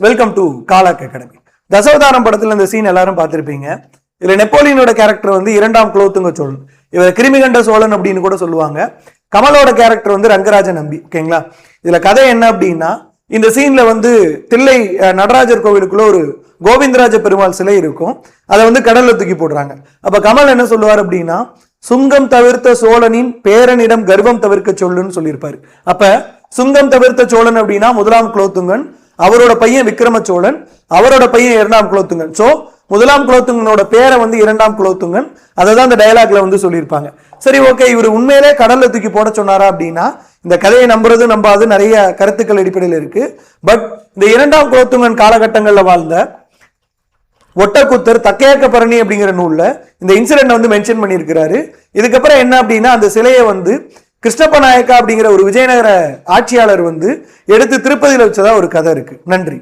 Welcome to Kalak Academy. Dasavatharam படத்துல இந்த scene எல்லாரும் பார்த்திருப்பீங்க. இதுல நெப்போலியனோட கேரக்டர் வந்து இரண்டாம் குலோத்துங்க சோழன், இவர் கிருமிகண்ட சோழன் அப்படின்னு கூட சொல்லுவாங்க. கமலோட கேரக்டர் வந்து ரங்கராஜ நம்பி. ஓகேங்களா? இதுல கதை என்ன அப்படின்னா, இந்த சீன்ல வந்து தில்லை நடராஜர் கோவிலுக்குள்ள ஒரு கோவிந்தராஜ பெருமாள் சிலை இருக்கும். அதை வந்து கடல்ல தூக்கி போடுறாங்க. அப்ப கமல் என்ன சொல்லுவார் அப்படின்னா, சுங்கம் தவிர்த்த சோழனின் பேரனிடம் கர்வம் தவிர்க்க சொல்லுன்னு சொல்லியிருப்பாரு. அப்ப சுங்கம் தவிர்த்த சோழன் அப்படின்னா முதலாம் குலோத்துங்கன், அவரோட பையன் விக்ரம சோழன், அவரோட பையன் இரண்டாம் குலோத்துங்கன். சோ முதலாம் குலோத்துங்கனோட பேரை வந்து இரண்டாம் குலோத்துங்கன். அதை தான் இந்த டயலாக்ல வந்து சொல்லியிருப்பாங்க. சரி, ஓகே, இவர் உண்மையிலே கடல்ல தூக்கி போட சொன்னாரா அப்படின்னா, இந்த கதையை நம்புறது நம்பாது நிறைய கருத்துக்கள் அடிப்படையில் இருக்கு. பட் இந்த இரண்டாம் குலோத்துங்கன் காலகட்டங்கள்ல வாழ்ந்த ஒட்டக்குத்தர் தக்கையக்க பரணி அப்படிங்கிற நூல்ல இந்த இன்சிடென்ட் வந்து மென்ஷன் பண்ணியிருக்கிறாரு. இதுக்கப்புறம் என்ன அப்படின்னா, அந்த சிலையை வந்து கிருஷ்ணப்ப நாயக்கா அப்படிங்கிற ஒரு விஜயநகர ஆட்சியாளர் வந்து எடுத்து திருப்பதியில வச்சதா ஒரு கதை இருக்கு. நன்றி.